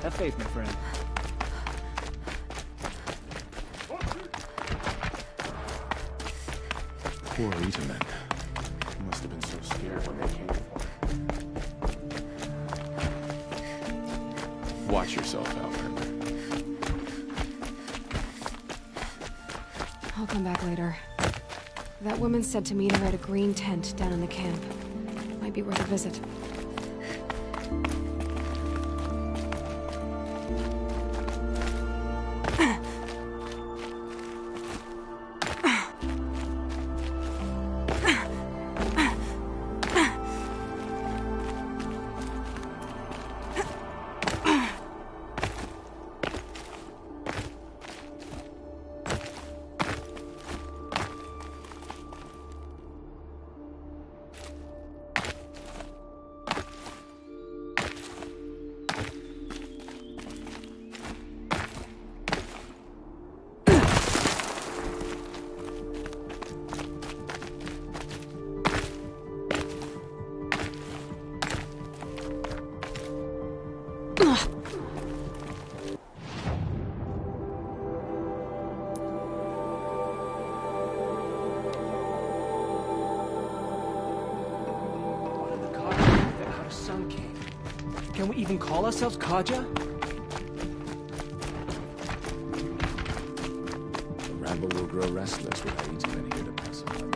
Have faith, my friend. Poor Itamen. He must have been so scared when they came for him. Watch yourself, Alfred. I'll come back later. That woman said to meet her at a green tent down in the camp. Might be worth a visit. Can we even call ourselves Kaja? The rabble will grow restless without Itamen here to pacify them.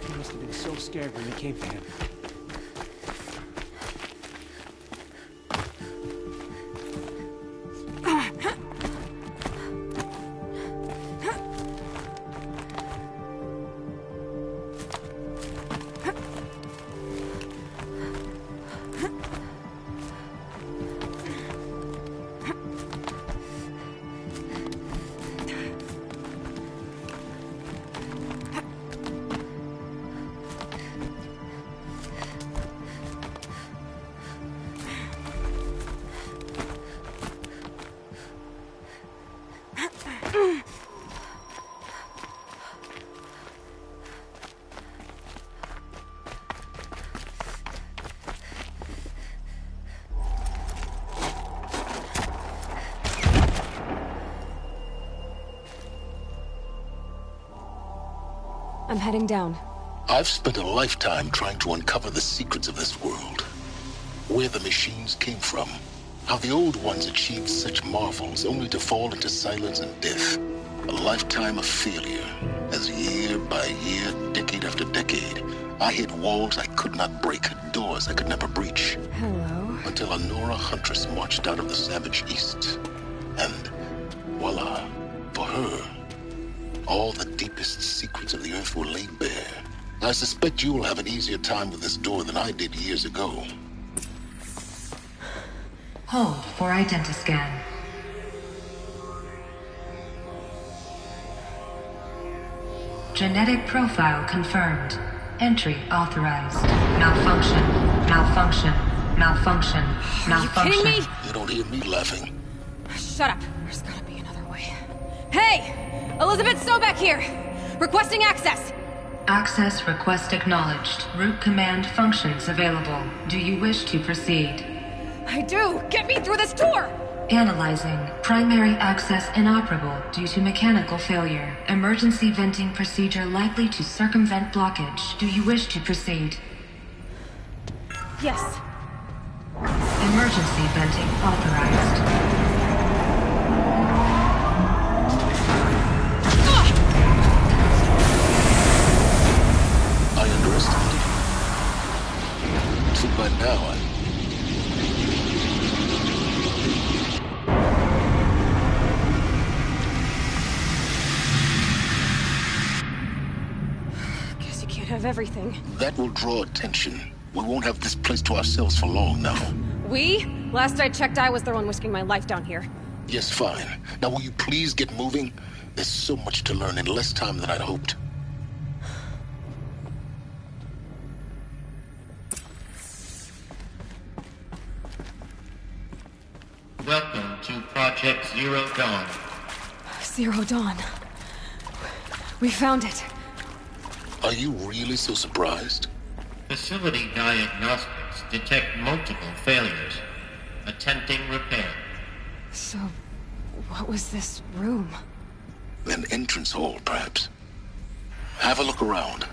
He must have been so scared when they came for him. I'm heading down. I've spent a lifetime trying to uncover the secrets of this world. Where the machines came from. How the old ones achieved such marvels only to fall into silence and death. A lifetime of failure, as year by year, decade after decade, I hit walls I could not break, doors I could never breach. Hello. Until a Nora huntress marched out of the savage east. And voila, for her, all the deepest secrets of the Earth were laid bare. I suspect you will have an easier time with this door than I did years ago. Hold for identiscan. Genetic profile confirmed. Entry authorized. Malfunction. Malfunction. Malfunction. Malfunction. Are you kidding me? You don't hear me laughing. Shut up. There's gotta be another way. Hey! Elizabeth Sobek here! Requesting access! Access request acknowledged. Root command functions available. Do you wish to proceed? I do! Get me through this door! Analyzing. Primary access inoperable due to mechanical failure. Emergency venting procedure likely to circumvent blockage. Do you wish to proceed? Yes. Emergency venting authorized. I underestimated you. Too bad now Guess you can't have everything. That will draw attention. We won't have this place to ourselves for long now. We? Last I checked, I was the one risking my life down here. Yes, fine. Now will you please get moving? There's so much to learn in less time than I'd hoped. Welcome to Project Zero Dawn. Zero Dawn. We found it. Are you really so surprised? Facility diagnostics detect multiple failures. Attempting repair. So, what was this room? An entrance hall, perhaps. Have a look around.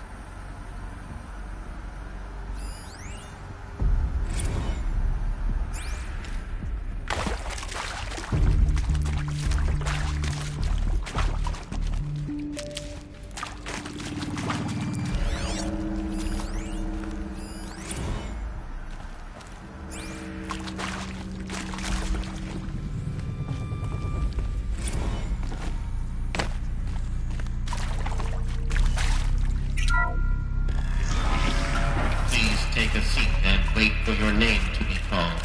Take a seat and wait for your name to be called.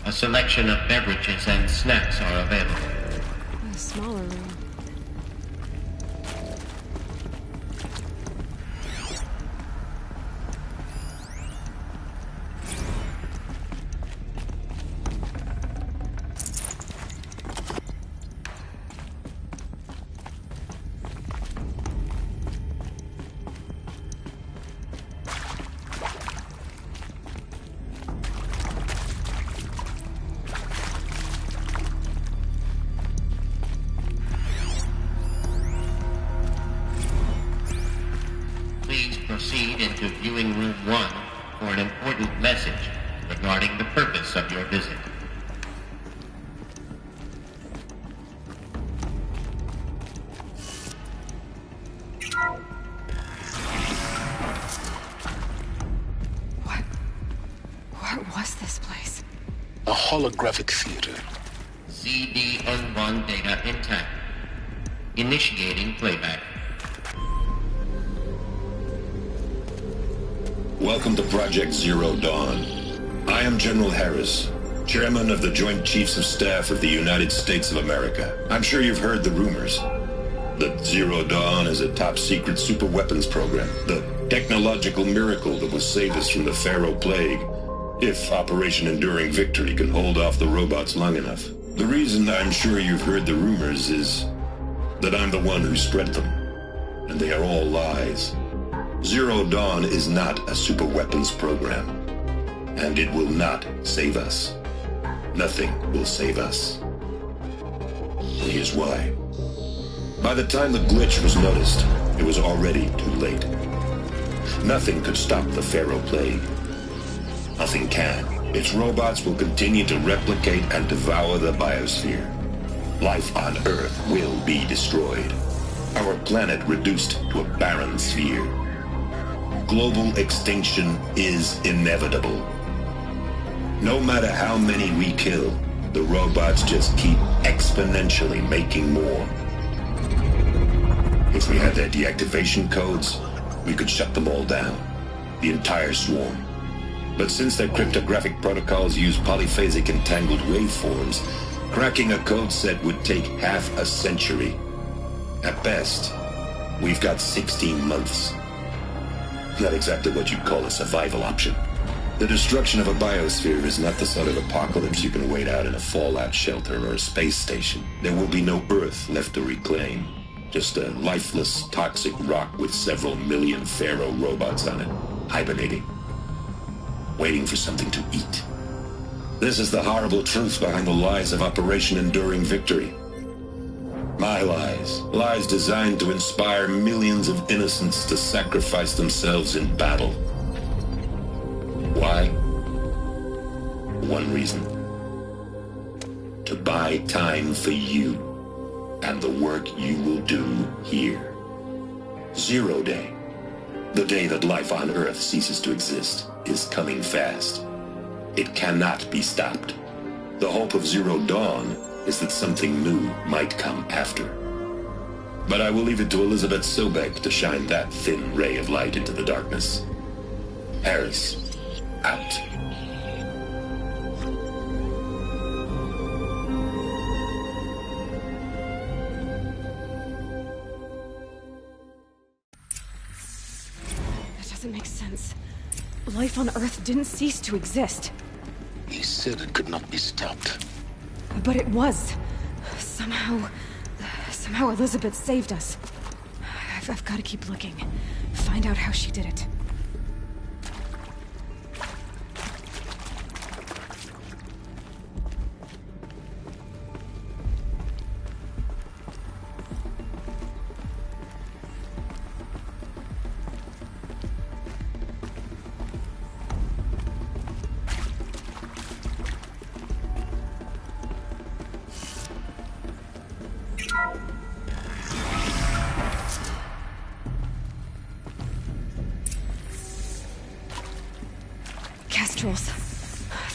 A selection of beverages and snacks are available. A smaller room. Proceed into viewing room 1 for an important message regarding the purpose of your visit. What was this place? A holographic theater. CD-01 data intact. Initiating playback. Welcome to Project Zero Dawn. I am General Harris, Chairman of the Joint Chiefs of Staff of the United States of America. I'm sure you've heard the rumors that Zero Dawn is a top-secret superweapons program, the technological miracle that will save us from the Pharaoh Plague, if Operation Enduring Victory can hold off the robots long enough. The reason I'm sure you've heard the rumors is that I'm the one who spread them, and they are all lies. Zero Dawn is not a superweapons program, and it will not save us. Nothing will save us. Here's why. By the time the glitch was noticed, it was already too late. Nothing could stop the Pharaoh Plague. Nothing can. Its robots will continue to replicate and devour the biosphere. Life on Earth will be destroyed. Our planet reduced to a barren sphere. Global extinction is inevitable. No matter how many we kill, the robots just keep exponentially making more. If we had their deactivation codes, we could shut them all down, the entire swarm. But since their cryptographic protocols use polyphasic entangled waveforms, cracking a code set would take half a century. At best, we've got 16 months. Not exactly what you'd call a survival option. The destruction of a biosphere is not the sort of apocalypse you can wait out in a fallout shelter or a space station. There will be no Earth left to reclaim. Just a lifeless, toxic rock with several million Pharaoh robots on it, hibernating, waiting for something to eat. This is the horrible truth behind the lies of Operation Enduring Victory. My lies. Lies designed to inspire millions of innocents to sacrifice themselves in battle. Why? One reason. To buy time for you and the work you will do here. Zero Day, the day that life on Earth ceases to exist, is coming fast. It cannot be stopped. The hope of Zero Dawn is that something new might come after. But I will leave it to Elizabeth Sobek to shine that thin ray of light into the darkness. Harris, out. That doesn't make sense. Life on Earth didn't cease to exist. He said it could not be stopped. But it was. Somehow Elizabeth saved us. I've got to keep looking. Find out how she did it. Kestrels.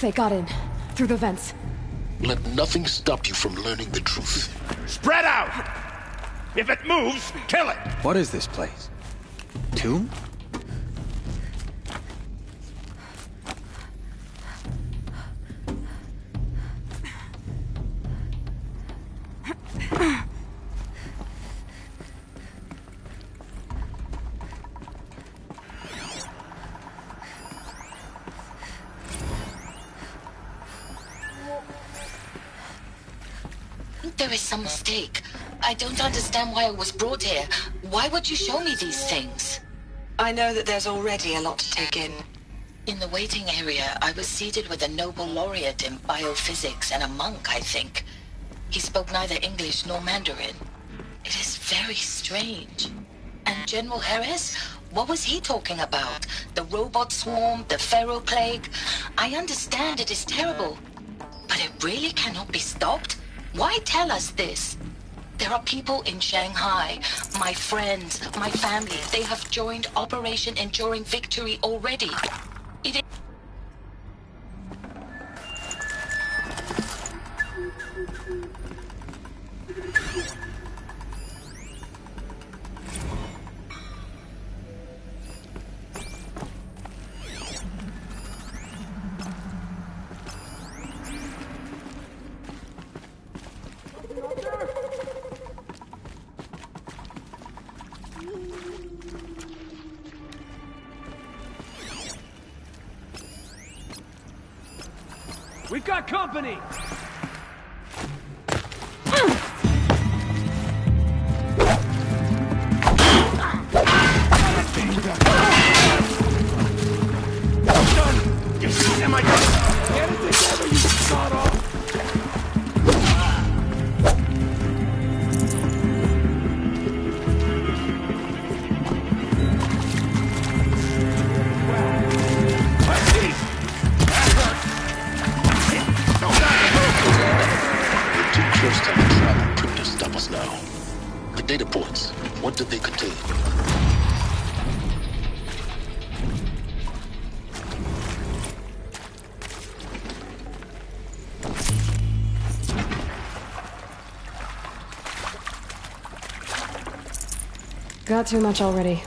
They got in. Through the vents. Let nothing stop you from learning the truth. Spread out! If it moves, kill it! What is this place? Tomb? There is some mistake. I don't understand why I was brought here. Why would you show me these things? I know that there's already a lot to take in. In the waiting area, I was seated with a Nobel laureate in biophysics and a monk, I think. He spoke neither English nor Mandarin. It is very strange. And General Harris? What was he talking about? The robot swarm, the Pharaoh plague? I understand it is terrible. But it really cannot be stopped? Why tell us this? There are people in Shanghai, my friends, my family. They have joined Operation Enduring Victory already. It is... We've got company! Am I done? Get it together, you sawed off! Close time to travel. Crypto stop us now. The data points. What did they contain? Got too much already.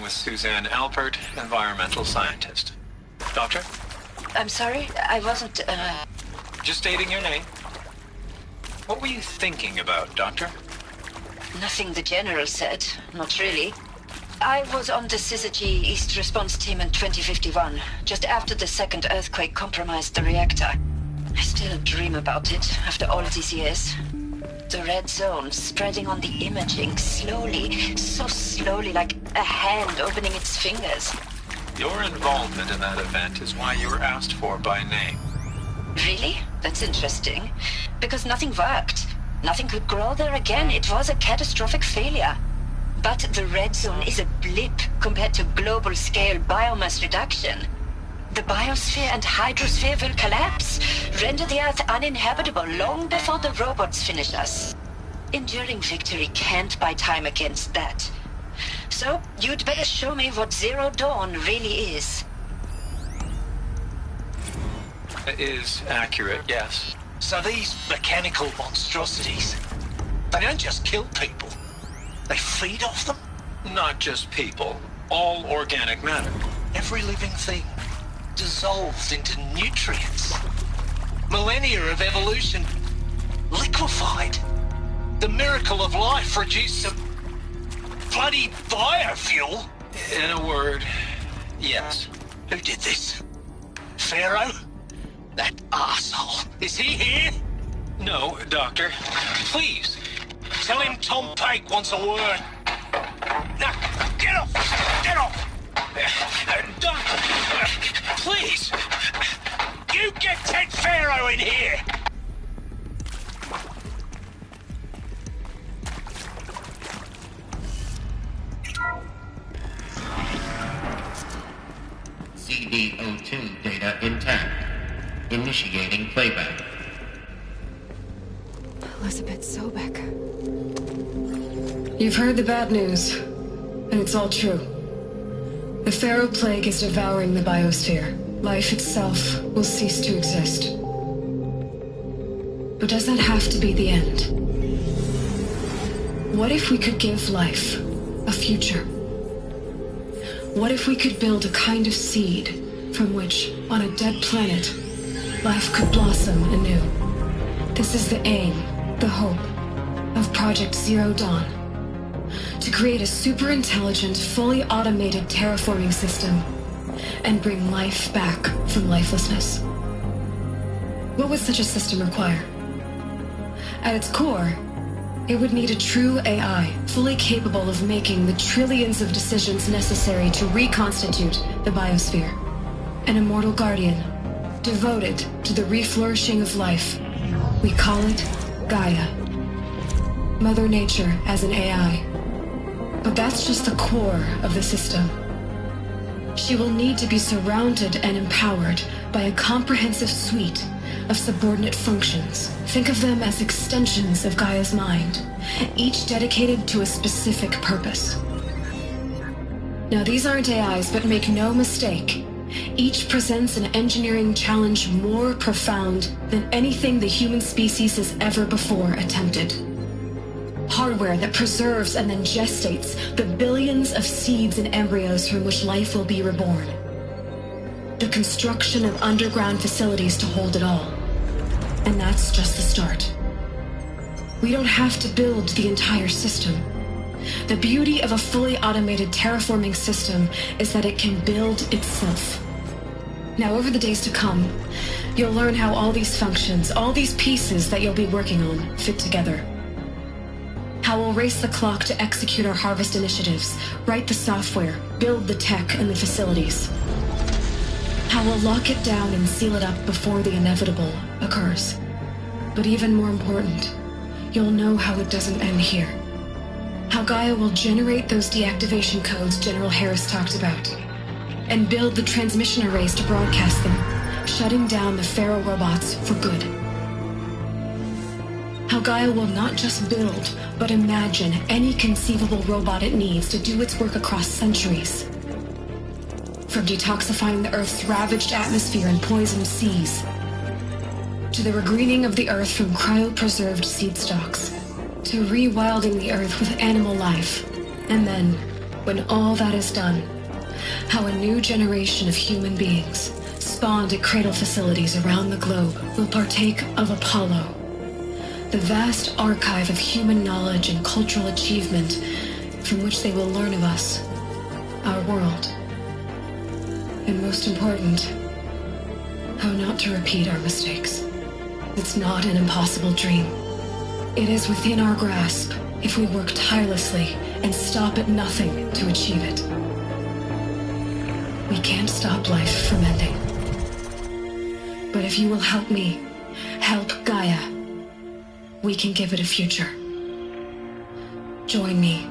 With Suzanne Alpert, environmental scientist. Doctor? I'm sorry, I wasn't, Just stating your name. What were you thinking about, Doctor? Nothing the General said. Not really. I was on the Syzygy East Response Team in 2051, just after the second earthquake compromised the reactor. I still dream about it, after all these years. The red zone spreading on the imaging, slowly, so slowly, like a hand opening its fingers. Your involvement in that event is why you were asked for by name. Really? That's interesting. Because nothing worked. Nothing could grow there again. It was a catastrophic failure. But the red zone is a blip compared to global-scale biomass reduction. The biosphere and hydrosphere will collapse, render the Earth uninhabitable long before the robots finish us. Enduring Victory can't buy time against that. So, you'd better show me what Zero Dawn really is. It is accurate, yes. So these mechanical monstrosities, they don't just kill people. They feed off them? Not just people. All organic matter. Every living thing. dissolved into nutrients. Millennia of evolution liquefied. The miracle of life produced some bloody biofuel. In a word, yes. Who did this? Pharaoh? That arsehole. Is he here? No, Doctor. Please. Tell him Tom Pike wants a word. Now, get off! Get off! Doctor, please. You get Ted Pharaoh in here! CD02 data intact. Initiating playback. Elizabeth Sobek. You've heard the bad news, and it's all true. The Pharaoh Plague is devouring the biosphere. Life itself will cease to exist. But does that have to be the end? What if we could give life a future? What if we could build a kind of seed from which, on a dead planet, life could blossom anew? This is the aim, the hope, of Project Zero Dawn. To create a super-intelligent, fully automated terraforming system and bring life back from lifelessness. What would such a system require? At its core, it would need a true AI, fully capable of making the trillions of decisions necessary to reconstitute the biosphere. An immortal guardian, devoted to the reflourishing of life. We call it Gaia. Mother Nature as an AI. But that's just the core of the system. She will need to be surrounded and empowered by a comprehensive suite of subordinate functions. Think of them as extensions of Gaia's mind, each dedicated to a specific purpose. Now, these aren't AIs, but make no mistake, each presents an engineering challenge more profound than anything the human species has ever before attempted. Hardware that preserves and then gestates the billions of seeds and embryos from which life will be reborn. The construction of underground facilities to hold it all. And that's just the start. We don't have to build the entire system. The beauty of a fully automated terraforming system is that it can build itself. Now, over the days to come, you'll learn how all these functions, all these pieces that you'll be working on, fit together. How we'll race the clock to execute our harvest initiatives, write the software, build the tech and the facilities. How we'll lock it down and seal it up before the inevitable occurs. But even more important, you'll know how it doesn't end here. How Gaia will generate those deactivation codes General Harris talked about, and build the transmission arrays to broadcast them, shutting down the Pharaoh robots for good. How Gaia will not just build, but imagine any conceivable robot it needs to do its work across centuries. From detoxifying the Earth's ravaged atmosphere and poisoned seas, to the regreening of the Earth from cryopreserved seed stocks, to rewilding the Earth with animal life. And then, when all that is done, how a new generation of human beings, spawned at cradle facilities around the globe, will partake of Apollo, the vast archive of human knowledge and cultural achievement from which they will learn of us, our world. And most important, how not to repeat our mistakes. It's not an impossible dream. It is within our grasp if we work tirelessly and stop at nothing to achieve it. We can't stop life from ending. But if you will help me, help Gaia, we can give it a future. Join me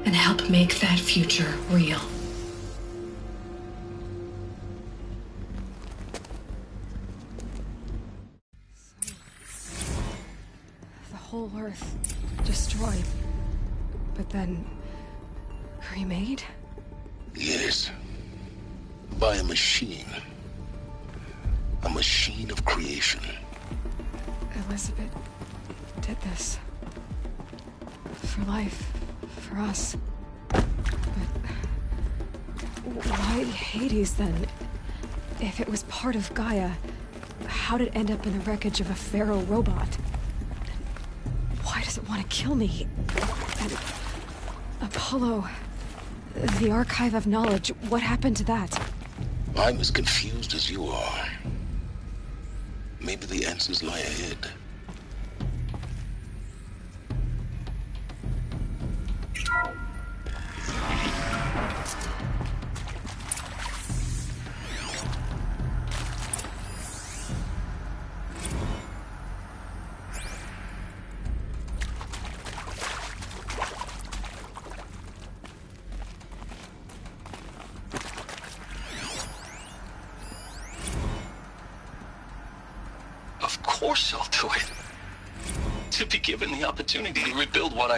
and help make that future real. The whole Earth destroyed, but then remade? Yes. By a machine. A machine of creation. Elizabeth did this. For life. For us. But why Hades then? If it was part of Gaia, how did it end up in the wreckage of a Pharaoh robot? Why does it want to kill me? And Apollo, the Archive of Knowledge, what happened to that? I'm as confused as you are. Maybe the answers lie ahead. Of course I'll do it. To be given the opportunity to rebuild what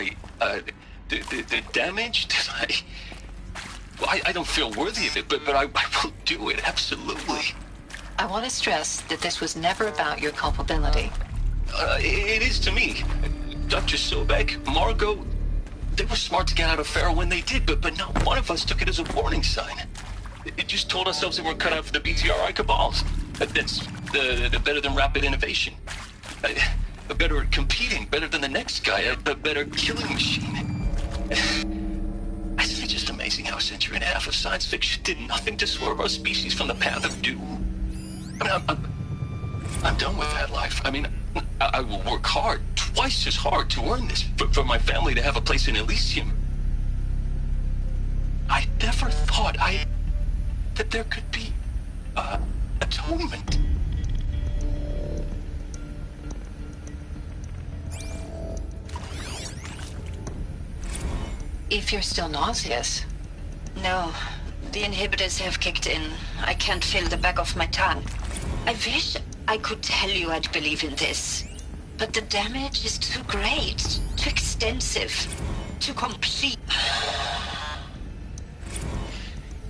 the damage that I don't feel worthy of it, but I will do it, absolutely. I want to stress that this was never about your culpability. It is to me. Dr. Sobek, Margot, they were smart to get out of Pharaoh when they did, but not one of us took it as a warning sign. It just told ourselves that we're cut out for the BTRI cabals. That's the better than rapid innovation. Better at competing, better than the next guy, a better killing machine. It's just amazing how a century and a half of science fiction did nothing to swerve our species from the path of doom. I mean, I'm done with that life. I mean, I will work hard, twice as hard to earn this, for my family to have a place in Elysium. I never thought that there could be, atonement. If you're still nauseous. No, the inhibitors have kicked in. I can't feel the back of my tongue. I wish I could tell you I'd believe in this. But the damage is too great, too extensive, too complete.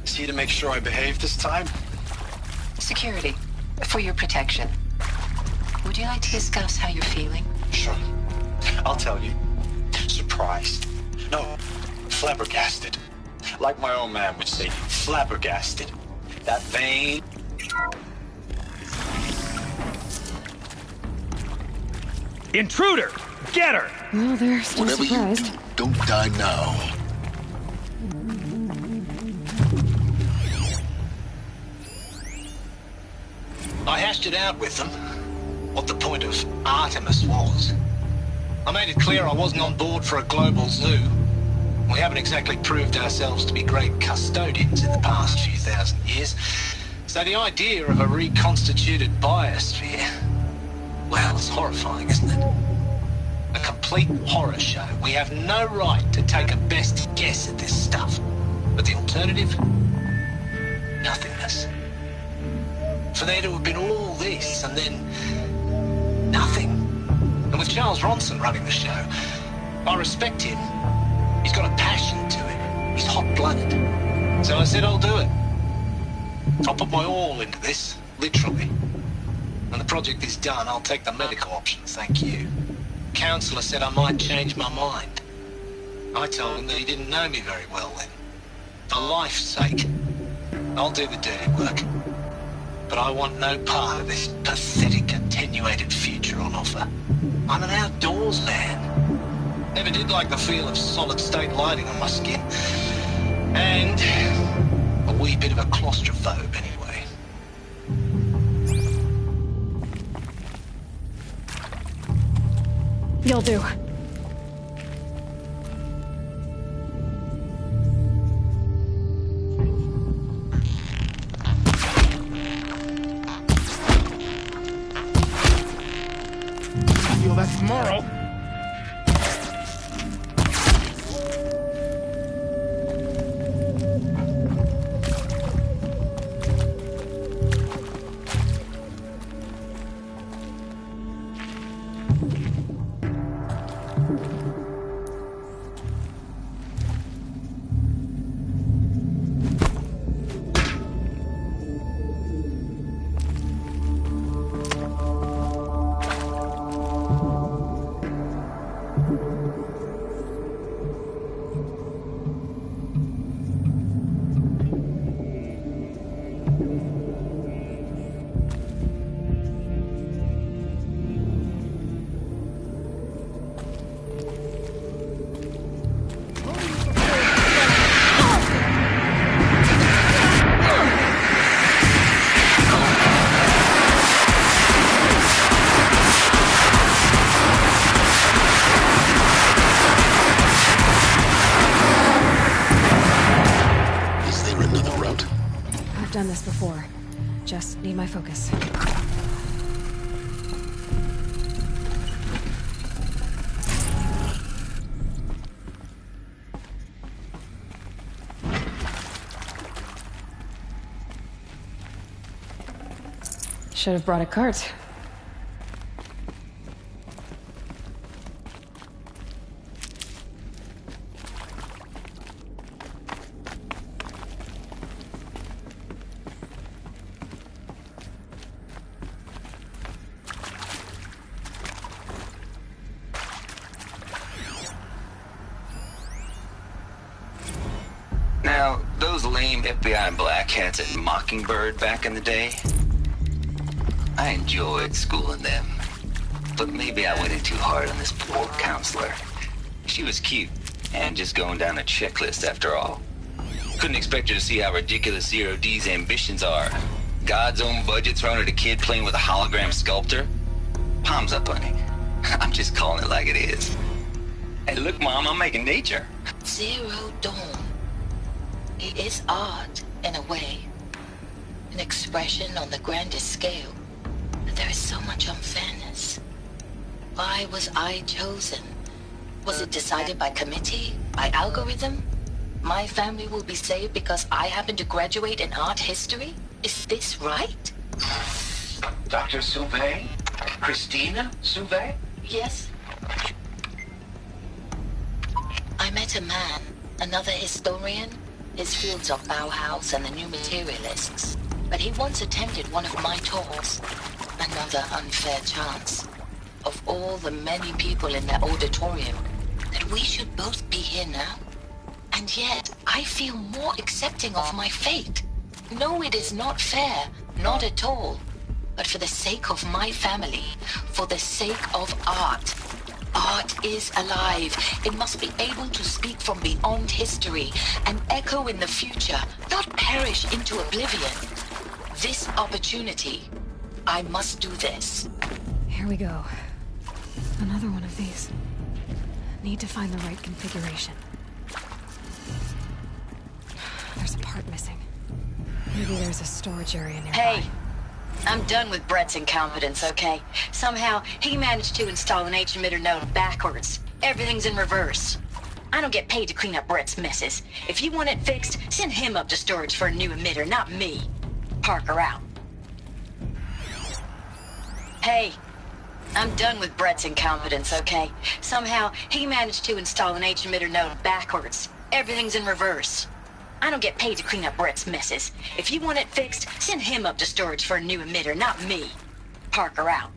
Is he to make sure I behave this time? Security, for your protection. Would you like to discuss how you're feeling? Sure. I'll tell you. Surprised. No, flabbergasted. Like my old man would say, flabbergasted. That vein... Intruder! Get her! Well, they're still Whatever surprised. you do, don't die now. I hashed it out with them, what the point of Artemis was. I made it clear I wasn't on board for a global zoo. We haven't exactly proved ourselves to be great custodians in the past few thousand years. So the idea of a reconstituted biosphere, well, it's horrifying, isn't it? A complete horror show. We have no right to take a best guess at this stuff. But the alternative? Nothingness. For there to have been all this, and then nothing. And with Charles Ronson running the show, I respect him. He's got a passion to it. He's hot-blooded. So I said I'll do it. I'll put my all into this, literally. When the project is done, I'll take the medical option, thank you. Counselor said I might change my mind. I told him that he didn't know me very well then. For life's sake, I'll do the dirty work. But I want no part of this pathetic, attenuated future on offer. I'm an outdoors man. Never did like the feel of solid-state lighting on my skin. And a wee bit of a claustrophobe, anyway. You'll do. Feel that tomorrow. Just need my focus. Should have brought a cart. Now, those lame FBI black hats at Mockingbird back in the day, I enjoyed schooling them. But maybe I went in too hard on this poor counselor. She was cute, and just going down a checklist after all. Couldn't expect her to see how ridiculous Zero D's ambitions are. God's own budget thrown at a kid playing with a hologram sculptor? Palms up, honey. I'm just calling it like it is. Hey, look, Mom, I'm making nature. Zero Dawn. It is art, in a way. An expression on the grandest scale. But there is so much unfairness. Why was I chosen? Was it decided by committee? By algorithm? My family will be saved because I happen to graduate in art history? Is this right? Dr. Sauvé? Christina Sauvé? Yes. I met a man, another historian. His fields are Bauhaus and the New Materialists. But he once attended one of my talks. Another unfair chance. Of all the many people in the auditorium, that we should both be here now. And yet, I feel more accepting of my fate. No, it is not fair. Not at all. But for the sake of my family, for the sake of art. Art is alive. It must be able to speak from beyond history and echo in the future, not perish into oblivion. This opportunity, I must do this. Here we go. Another one of these. Need to find the right configuration. There's a part missing. Maybe there's a storage area nearby. Hey! I'm done with Brett's incompetence, okay? Somehow, he managed to install an H-emitter node backwards. Everything's in reverse. I don't get paid to clean up Brett's messes. If you want it fixed, send him up to storage for a new emitter, not me. Parker out. Hey! I'm done with Brett's incompetence, okay? Somehow, he managed to install an H-emitter node backwards. Everything's in reverse. I don't get paid to clean up Brett's messes. If you want it fixed, send him up to storage for a new emitter, not me. Parker out.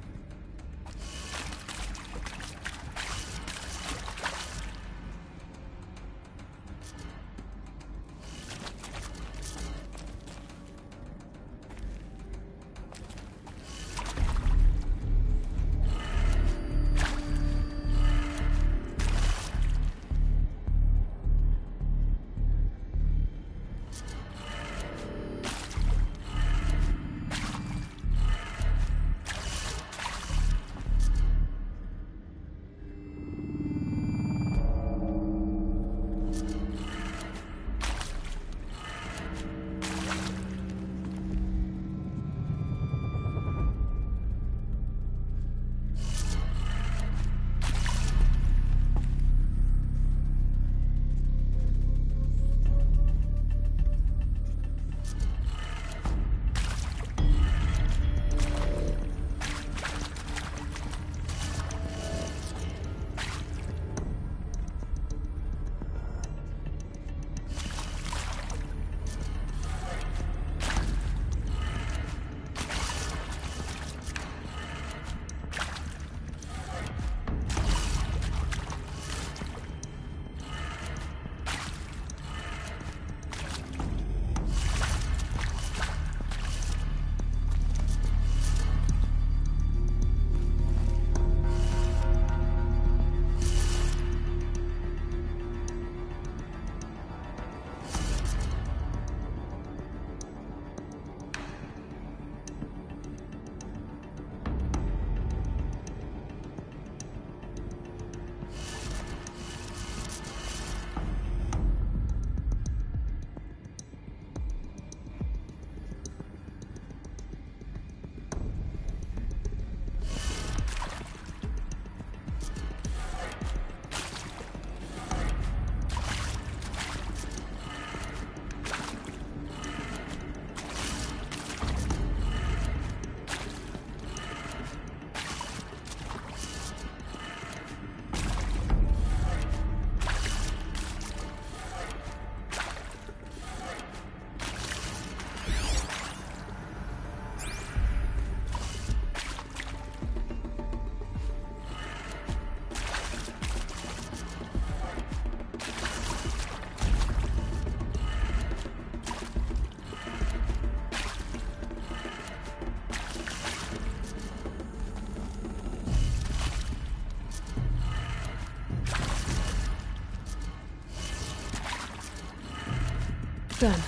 Done.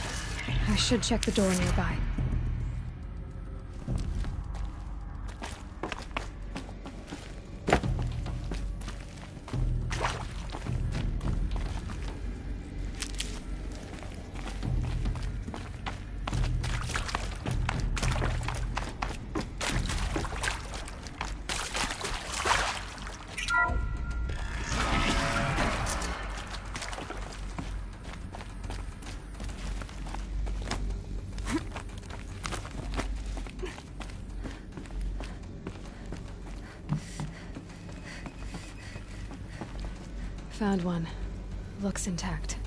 I should check the door nearby. Found one. Looks intact.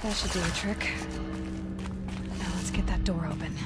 That should do a trick. Now let's get that door open.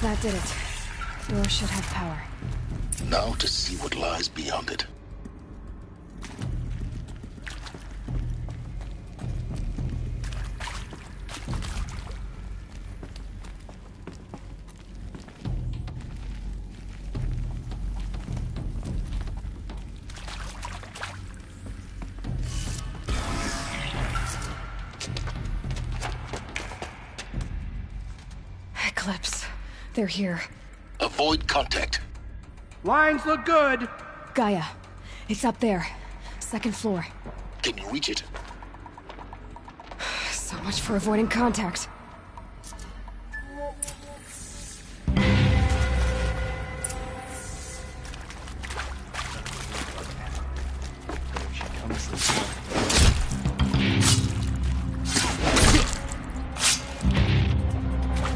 That did it. Door should have power. Now to see what lies beyond it. Eclipse. They're here. Avoid contact. Lines look good. Gaia. It's up there. Second floor. Can you reach it? So much for avoiding contact.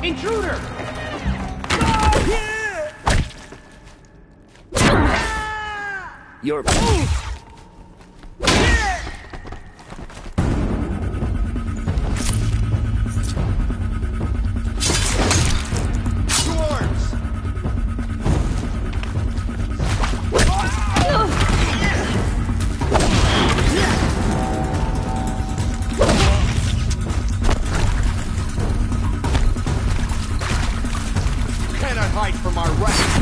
Intruder! You're... Cannot hide from our wrath.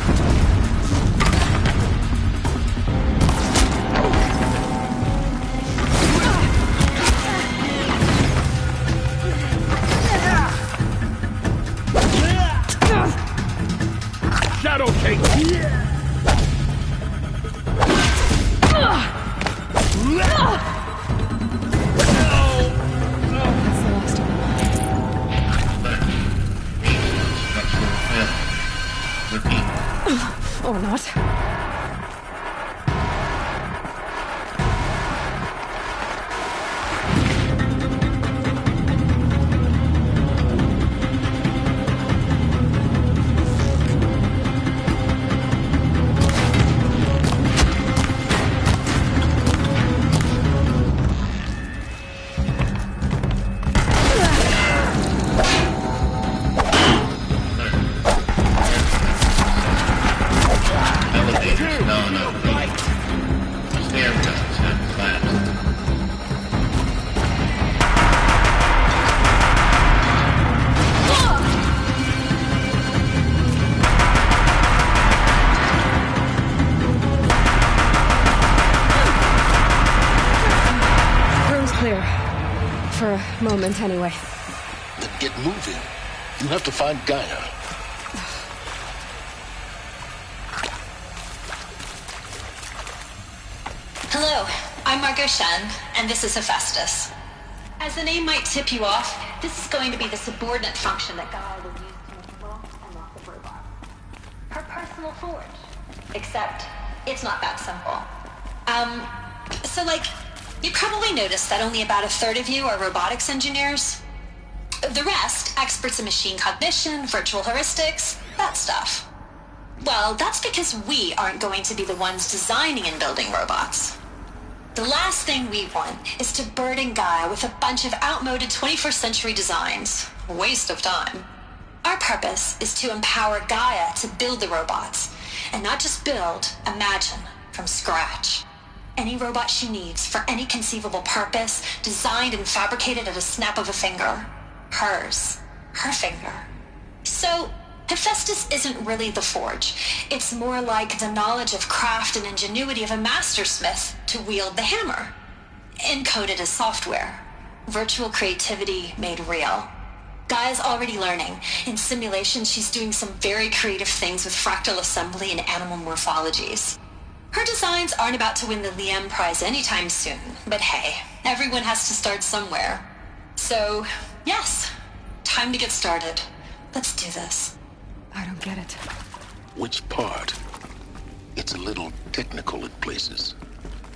Or not. For a moment, anyway. Then get moving. You have to find Gaia. Hello, I'm Margot Shen, and this is Hephaestus. As the name might tip you off, this is going to be the subordinate function that Gaia will use to unlock and lock the robot. Her personal forge. Except, it's not that simple. You probably noticed that only about a third of you are robotics engineers. The rest, experts in machine cognition, virtual heuristics, that stuff. Well, that's because we aren't going to be the ones designing and building robots. The last thing we want is to burden Gaia with a bunch of outmoded 21st century designs. Waste of time. Our purpose is to empower Gaia to build the robots, and not just build, imagine, from scratch. Any robot she needs for any conceivable purpose, designed and fabricated at a snap of a finger. Hers. Her finger. So, Hephaestus isn't really the forge. It's more like the knowledge of craft and ingenuity of a mastersmith to wield the hammer. Encoded as software. Virtual creativity made real. Gaia's already learning. In simulation, she's doing some very creative things with fractal assembly and animal morphologies. Her designs aren't about to win the Liam Prize anytime soon, but hey, everyone has to start somewhere. So, yes, time to get started. Let's do this. I don't get it. Which part? It's a little technical in places.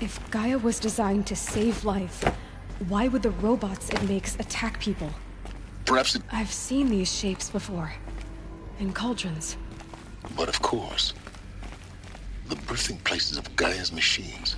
If Gaia was designed to save life, why would the robots it makes attack people? Perhaps it... I've seen these shapes before. In cauldrons. But of course, the birthing places of Gaia's machines.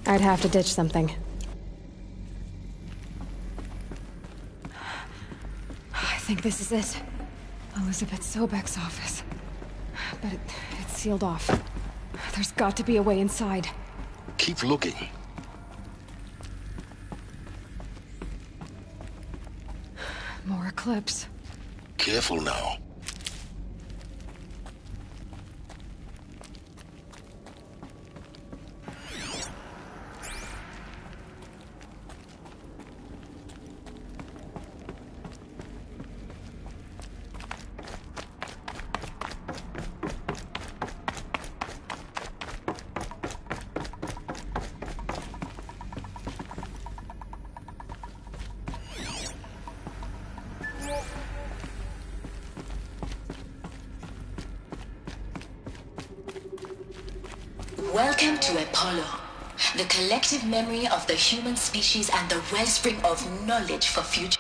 I'd have to ditch something. I think this is it. Elizabeth Sobek's office. But it's sealed off. There's got to be a way inside. Keep looking. More Eclipse. Careful now. Welcome to Apollo, the collective memory of the human species and the wellspring of knowledge for future.